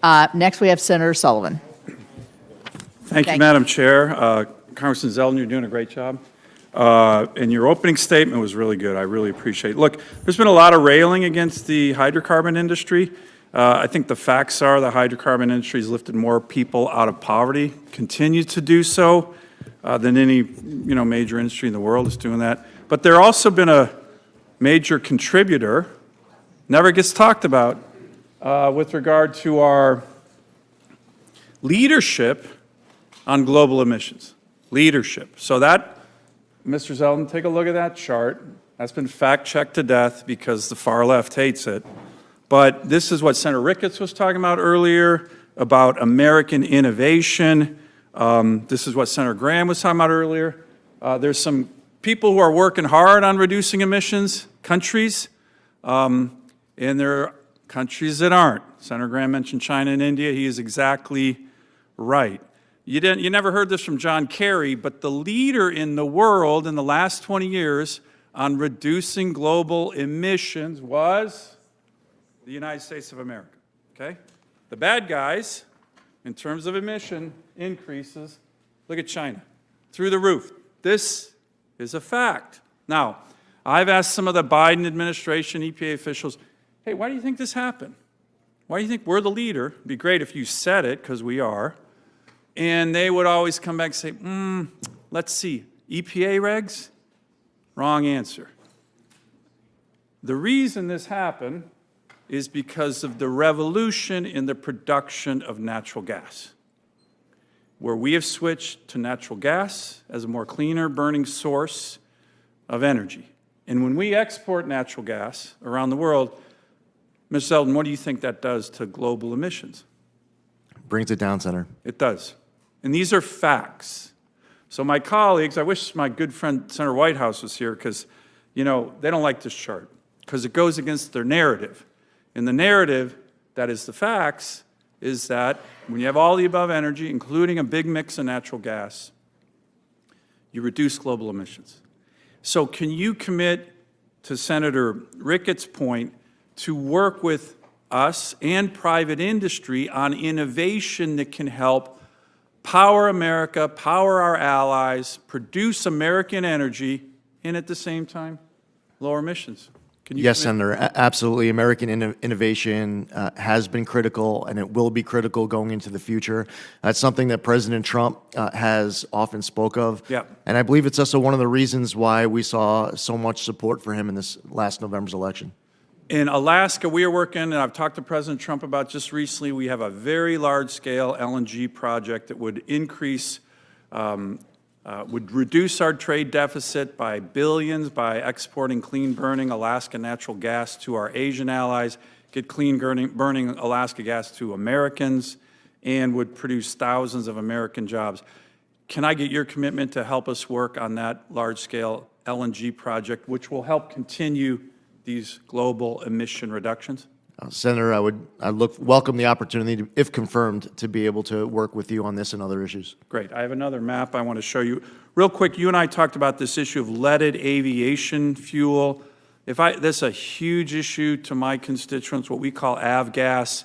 Next, we have Senator Sullivan. Thank you, Madam Chair. Congressman Zeldin, you're doing a great job. And your opening statement was really good. I really appreciate it. Look, there's been a lot of railing against the hydrocarbon industry. I think the facts are the hydrocarbon industry has lifted more people out of poverty, continues to do so, than any major industry in the world is doing that. But they're also been a major contributor, never gets talked about, with regard to our leadership on global emissions. Leadership. So that, Mr. Zeldin, take a look at that chart. That's been fact-checked to death because the far left hates it. But this is what Senator Ricketts was talking about earlier, about American innovation. This is what Senator Graham was talking about earlier. There's some people who are working hard on reducing emissions, countries, and there are countries that aren't. Senator Graham mentioned China and India. He is exactly right. You never heard this from John Kerry, but the leader in the world in the last 20 years on reducing global emissions was the United States of America, okay? The bad guys, in terms of emission increases, look at China, through the roof. This is a fact. Now, I've asked some of the Biden administration, EPA officials, hey, why do you think this happened? Why do you think we're the leader? It'd be great if you said it, because we are. And they would always come back and say, let's see, EPA regs? Wrong answer. The reason this happened is because of the revolution in the production of natural gas, where we have switched to natural gas as a more cleaner burning source of energy. And when we export natural gas around the world, Ms. Zeldin, what do you think that does to global emissions? Brings it down, Senator. It does. And these are facts. So my colleagues, I wish my good friend Senator Whitehouse was here because, they don't like this chart because it goes against their narrative. And the narrative, that is the facts, is that when you have all the above energy, including a big mix of natural gas, you reduce global emissions. So can you commit, to Senator Ricketts' point, to work with us and private industry on innovation that can help power America, power our allies, produce American energy, and at the same time, lower emissions? Yes, Senator, absolutely. American innovation has been critical, and it will be critical going into the future. That's something that President Trump has often spoke of. Yeah. And I believe it's also one of the reasons why we saw so much support for him in this last November's election. In Alaska, we are working, and I've talked to President Trump about just recently, we have a very large-scale LNG project that would increase, would reduce our trade deficit by billions by exporting clean-burning Alaska natural gas to our Asian allies, get clean-burning Alaska gas to Americans, and would produce thousands of American jobs. Can I get your commitment to help us work on that large-scale LNG project, which will help continue these global emission reductions? Senator, I welcome the opportunity, if confirmed, to be able to work with you on this and other issues. Great. I have another map I want to show you. Real quick, you and I talked about this issue of leaded aviation fuel. This is a huge issue to my constituents, what we call avgas.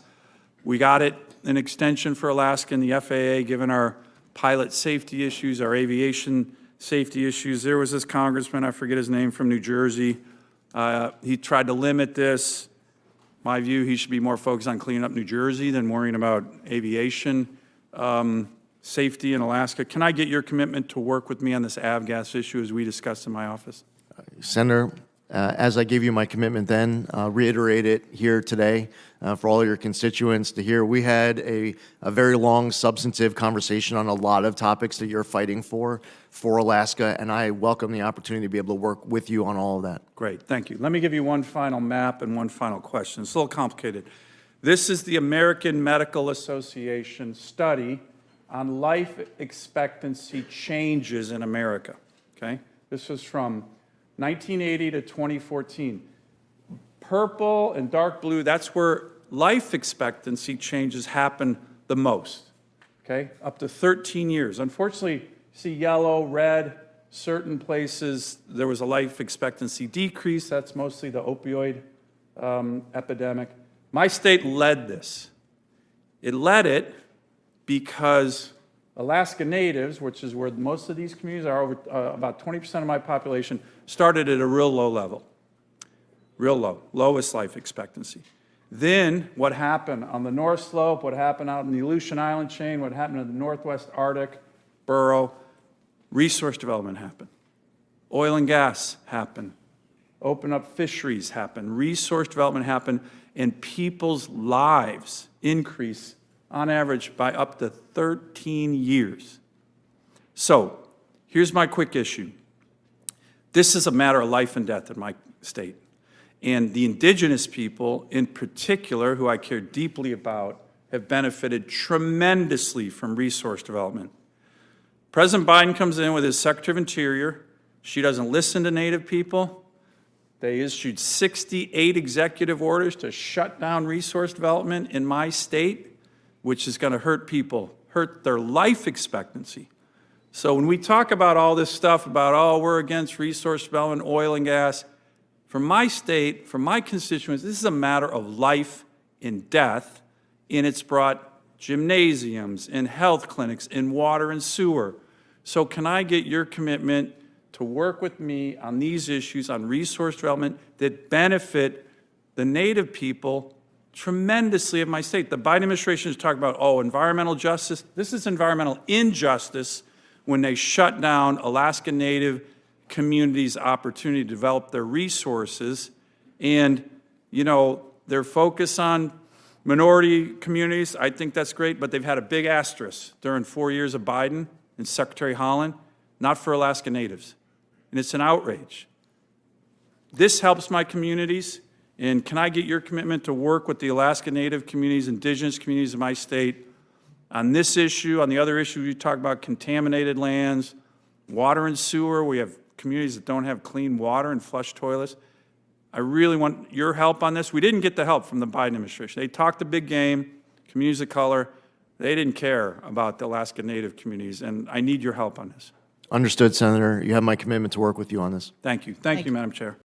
We got it an extension for Alaska and the FAA, given our pilot safety issues, our aviation safety issues. There was this congressman, I forget his name, from New Jersey. He tried to limit this. My view, he should be more focused on cleaning up New Jersey than worrying about aviation safety in Alaska. Can I get your commitment to work with me on this avgas issue as we discussed in my office? Senator, as I gave you my commitment then, reiterate it here today for all your constituents to hear. We had a very long, substantive conversation on a lot of topics that you're fighting for Alaska, and I welcome the opportunity to be able to work with you on all of that. Great, thank you. Let me give you one final map and one final question. It's a little complicated. This is the American Medical Association study on life expectancy changes in America, okay? This was from 1980 to 2014. Purple and dark blue, that's where life expectancy changes happen the most, okay? Up to 13 years. Unfortunately, see yellow, red, certain places there was a life expectancy decrease. That's mostly the opioid epidemic. My state led this. It led it because Alaska Natives, which is where most of these communities are, over about 20% of my population, started at a real low level. Real low, lowest life expectancy. Then what happened on the North Slope, what happened out in the Aleutian Island chain, what happened in the Northwest Arctic, Burrow, resource development happened. Oil and gas happened. Open up fisheries happened. Resource development happened. And people's lives increase on average by up to 13 years. So here's my quick issue. This is a matter of life and death in my state. And the indigenous people, in particular, who I care deeply about, have benefited tremendously from resource development. President Biden comes in with his Secretary of Interior. She doesn't listen to Native people. They issued 68 executive orders to shut down resource development in my state, which is going to hurt people, hurt their life expectancy. So when we talk about all this stuff about, oh, we're against resource development, oil and gas, from my state, from my constituents, this is a matter of life and death, and it's brought gymnasiums and health clinics and water and sewer. So can I get your commitment to work with me on these issues, on resource development that benefit the Native people tremendously of my state? The Biden administration is talking about, oh, environmental justice. This is environmental injustice when they shut down Alaska Native communities' opportunity to develop their resources. And, you know, their focus on minority communities, I think that's great, but they've had a big asterisk during 4 years of Biden and Secretary Holland, not for Alaska Natives. And it's an outrage. This helps my communities, and can I get your commitment to work with the Alaska Native communities, indigenous communities of my state on this issue, on the other issue you talk about, contaminated lands, water and sewer. We have communities that don't have clean water and flush toilets. I really want your help on this. We didn't get the help from the Biden administration. They talked the big game, communities of color. They didn't care about the Alaska Native communities, and I need your help on this. Understood, Senator. You have my commitment to work with you on this. Thank you. Thank you, Madam Chair.